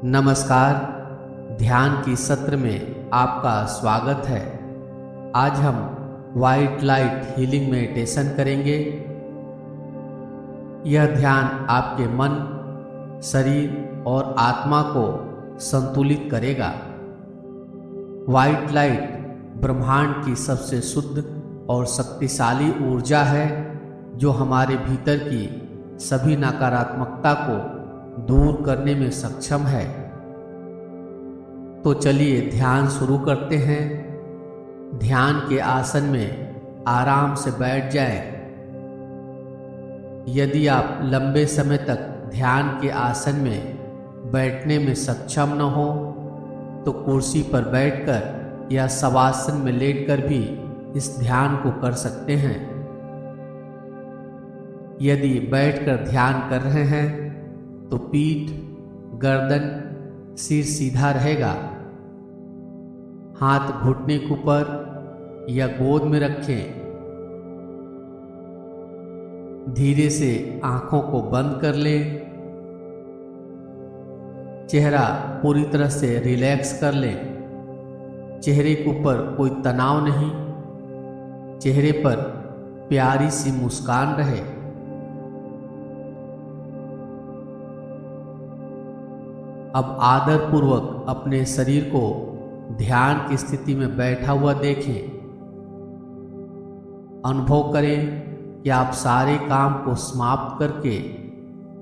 नमस्कार। ध्यान की सत्र में आपका स्वागत है। आज हम वाइट लाइट हीलिंग मेडिटेशन करेंगे। यह ध्यान आपके मन, शरीर और आत्मा को संतुलित करेगा। वाइट लाइट ब्रह्मांड की सबसे शुद्ध और शक्तिशाली ऊर्जा है जो हमारे भीतर की सभी नकारात्मकता को दूर करने में सक्षम है। तो चलिए ध्यान शुरू करते हैं। ध्यान के आसन में आराम से बैठ जाएं। यदि आप लंबे समय तक ध्यान के आसन में बैठने में सक्षम न हो तो कुर्सी पर बैठकर या शवासन में लेटकर भी इस ध्यान को कर सकते हैं। यदि बैठकर ध्यान कर रहे हैं तो पीठ, गर्दन, सिर सीधा रहेगा। हाथ घुटने के ऊपर या गोद में रखें। धीरे से आंखों को बंद कर लें। चेहरा पूरी तरह से रिलैक्स कर लें। चेहरे के ऊपर कोई तनाव नहीं। चेहरे पर प्यारी सी मुस्कान रहे। अब आदरपूर्वक अपने शरीर को ध्यान की स्थिति में बैठा हुआ देखें। अनुभव करें कि आप सारे काम को समाप्त करके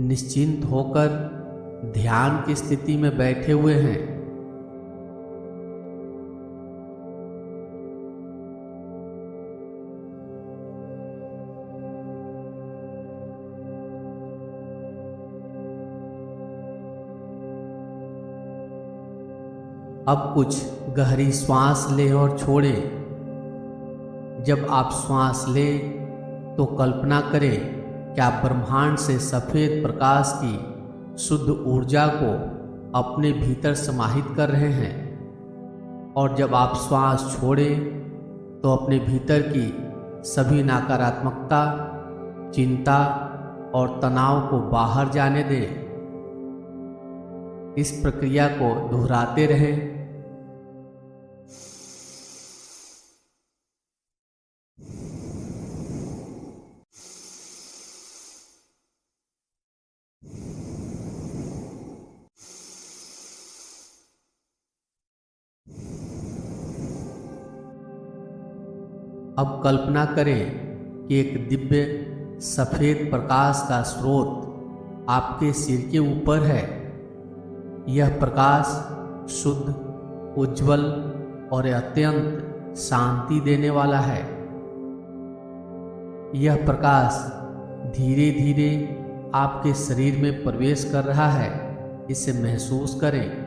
निश्चिंत होकर ध्यान की स्थिति में बैठे हुए हैं। अब कुछ गहरी सांस लें और छोड़ें। जब आप सांस लें तो कल्पना करें कि आप ब्रह्मांड से सफ़ेद प्रकाश की शुद्ध ऊर्जा को अपने भीतर समाहित कर रहे हैं। और जब आप सांस छोड़ें तो अपने भीतर की सभी नकारात्मकता, चिंता और तनाव को बाहर जाने दें। इस प्रक्रिया को दोहराते रहें। अब कल्पना करें कि एक दिव्य सफ़ेद प्रकाश का स्रोत आपके सिर के ऊपर है। यह प्रकाश शुद्ध, उज्जवल और अत्यंत शांति देने वाला है। यह प्रकाश धीरे धीरे आपके शरीर में प्रवेश कर रहा है। इसे महसूस करें।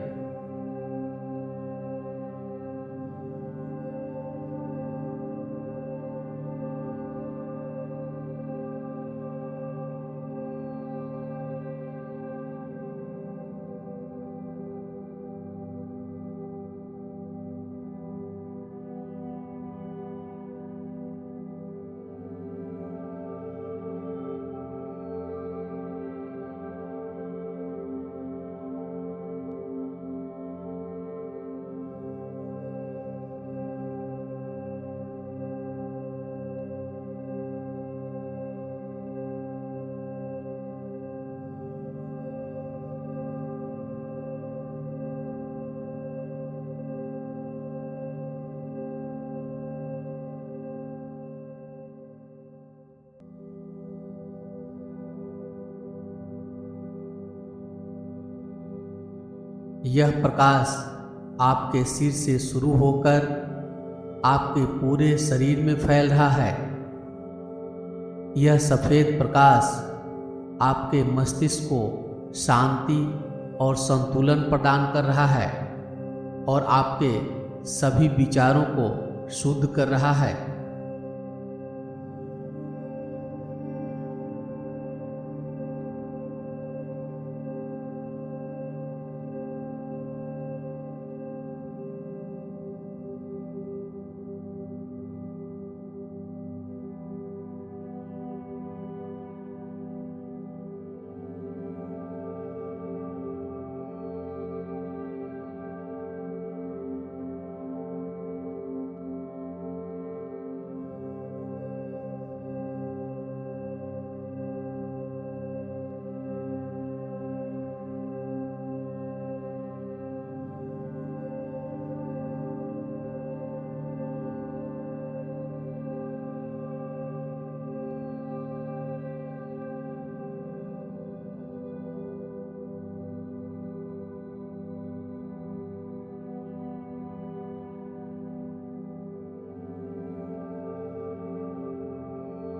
यह प्रकाश आपके सिर से शुरू होकर आपके पूरे शरीर में फैल रहा है। यह सफ़ेद प्रकाश आपके मस्तिष्क को शांति और संतुलन प्रदान कर रहा है और आपके सभी विचारों को शुद्ध कर रहा है।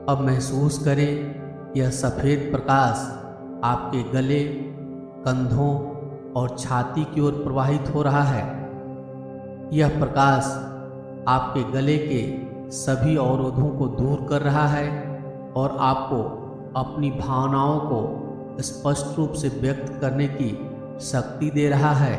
अब महसूस करें यह सफ़ेद प्रकाश आपके गले, कंधों और छाती की ओर प्रवाहित हो रहा है। यह प्रकाश आपके गले के सभी अवरोधों को दूर कर रहा है और आपको अपनी भावनाओं को स्पष्ट रूप से व्यक्त करने की शक्ति दे रहा है।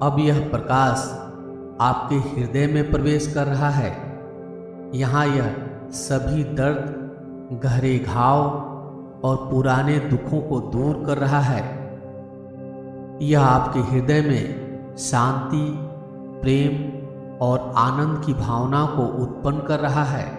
अब यह प्रकाश आपके हृदय में प्रवेश कर रहा है। यहाँ यह सभी दर्द, गहरे घाव और पुराने दुखों को दूर कर रहा है। यह आपके हृदय में शांति, प्रेम और आनंद की भावना को उत्पन्न कर रहा है।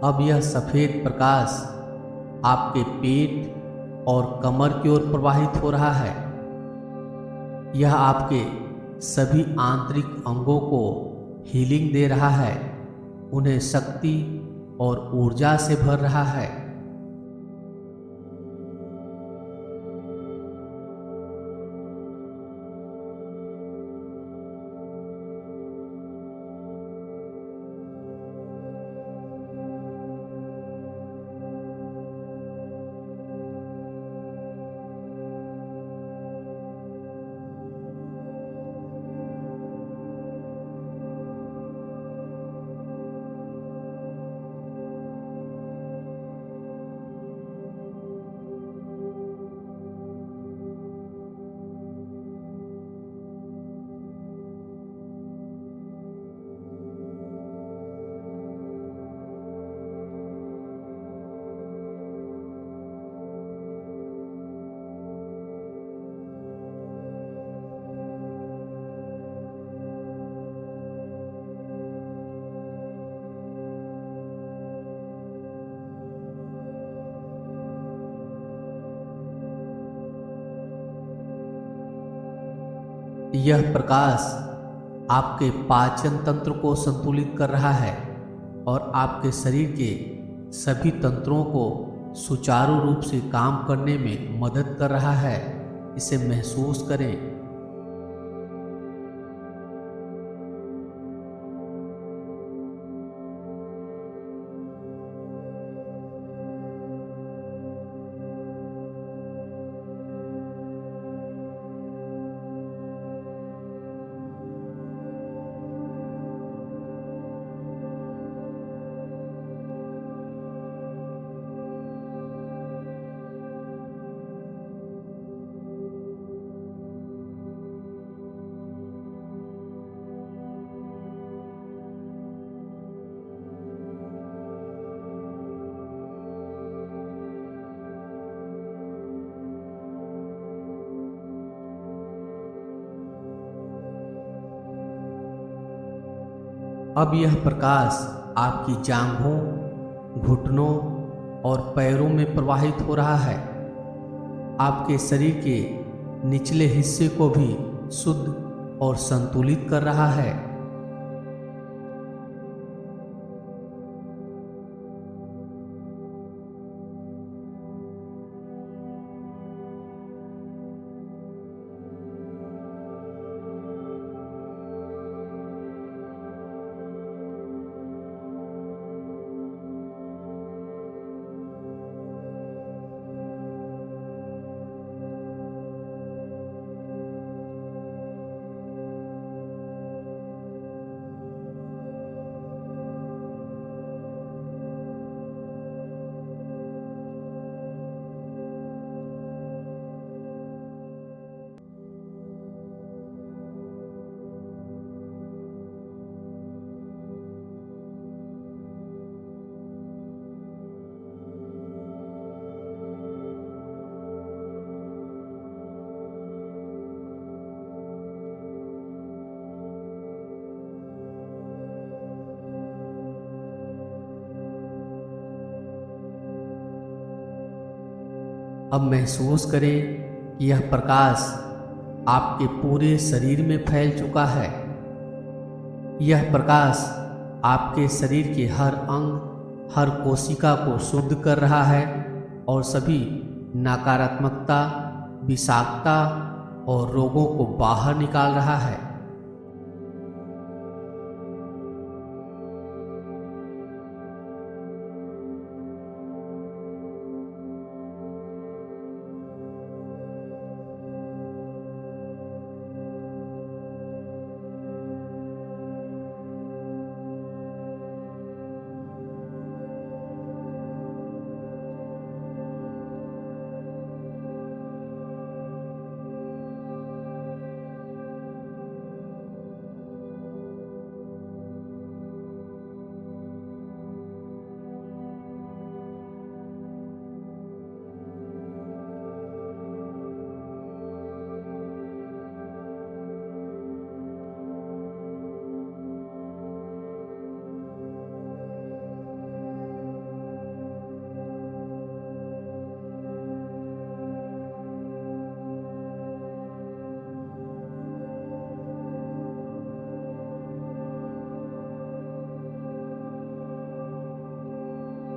अब यह सफ़ेद प्रकाश आपके पेट और कमर की ओर प्रवाहित हो रहा है। यह आपके सभी आंतरिक अंगों को हीलिंग दे रहा है, उन्हें शक्ति और ऊर्जा से भर रहा है। यह प्रकाश आपके पाचन तंत्र को संतुलित कर रहा है और आपके शरीर के सभी तंत्रों को सुचारू रूप से काम करने में मदद कर रहा है, इसे महसूस करें। अब यह प्रकाश आपकी जांघों, घुटनों और पैरों में प्रवाहित हो रहा है। आपके शरीर के निचले हिस्से को भी शुद्ध और संतुलित कर रहा है। अब महसूस करें कि यह प्रकाश आपके पूरे शरीर में फैल चुका है। यह प्रकाश आपके शरीर के हर अंग, हर कोशिका को शुद्ध कर रहा है और सभी नकारात्मकता, विषाक्तता और रोगों को बाहर निकाल रहा है।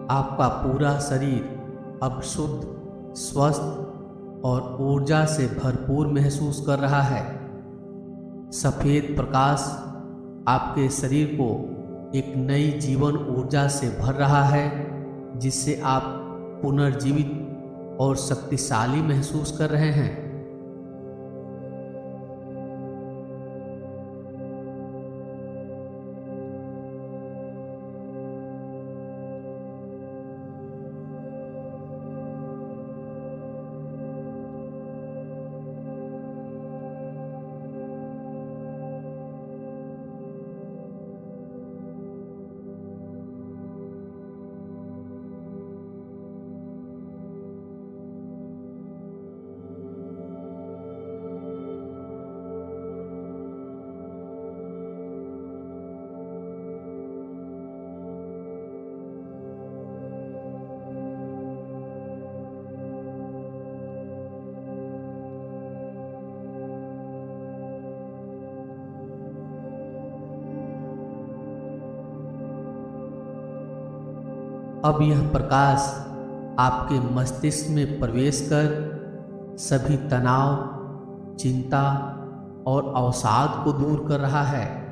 आपका पूरा शरीर अब शुद्ध, स्वस्थ और ऊर्जा से भरपूर महसूस कर रहा है। सफेद प्रकाश आपके शरीर को एक नई जीवन ऊर्जा से भर रहा है, जिससे आप पुनर्जीवित और शक्तिशाली महसूस कर रहे हैं। अब यह प्रकाश आपके मस्तिष्क में प्रवेश कर सभी तनाव, चिंता और अवसाद को दूर कर रहा है।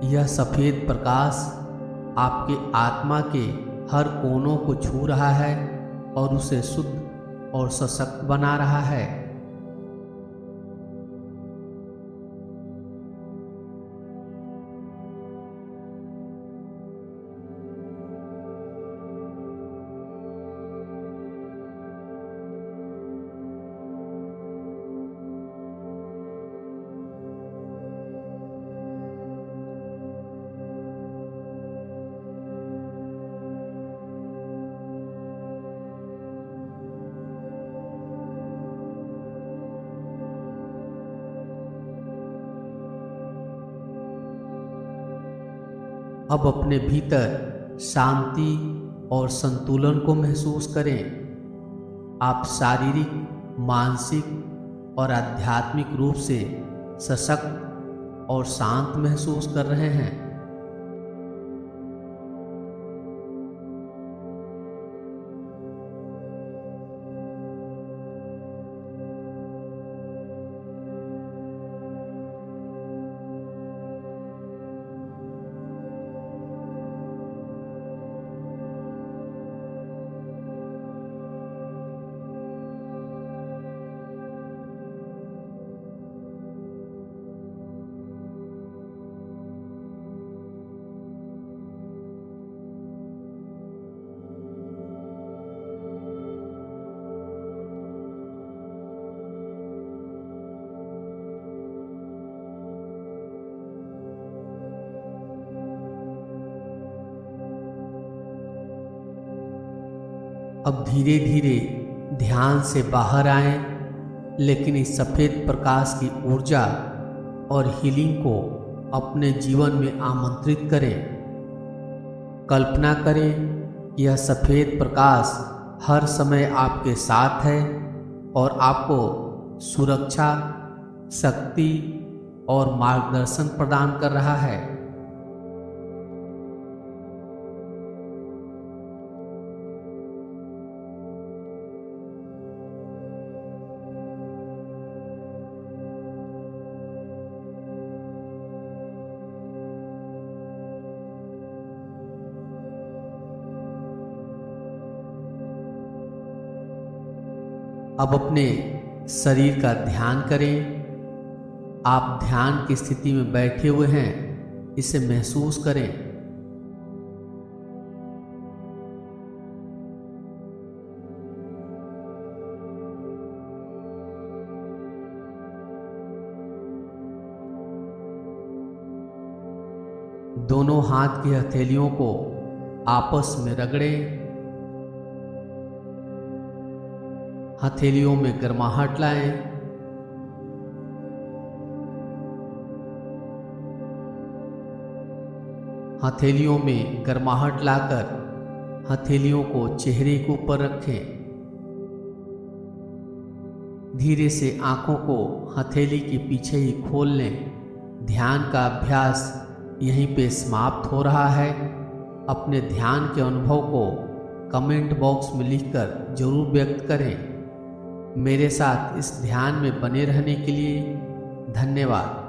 यह सफेद प्रकाश आपके आत्मा के हर कोनों को छू रहा है और उसे शुद्ध और सशक्त बना रहा है। अब अपने भीतर शांति और संतुलन को महसूस करें। आप शारीरिक, मानसिक और आध्यात्मिक रूप से सशक्त और शांत महसूस कर रहे हैं। अब धीरे धीरे ध्यान से बाहर आएं, लेकिन इस सफ़ेद प्रकाश की ऊर्जा और हीलिंग को अपने जीवन में आमंत्रित करें। कल्पना करें यह सफ़ेद प्रकाश हर समय आपके साथ है और आपको सुरक्षा, शक्ति और मार्गदर्शन प्रदान कर रहा है। अब अपने शरीर का ध्यान करें। आप ध्यान की स्थिति में बैठे हुए हैं, इसे महसूस करें। दोनों हाथ की हथेलियों को आपस में रगड़ें। हथेलियों में गर्माहट लाएं। हथेलियों में गर्माहट लाकर हथेलियों को चेहरे के ऊपर रखें। धीरे से आंखों को हथेली के पीछे ही खोल लें। ध्यान का अभ्यास यहीं पे समाप्त हो रहा है। अपने ध्यान के अनुभव को कमेंट बॉक्स में लिखकर जरूर व्यक्त करें। मेरे साथ इस ध्यान में बने रहने के लिए धन्यवाद।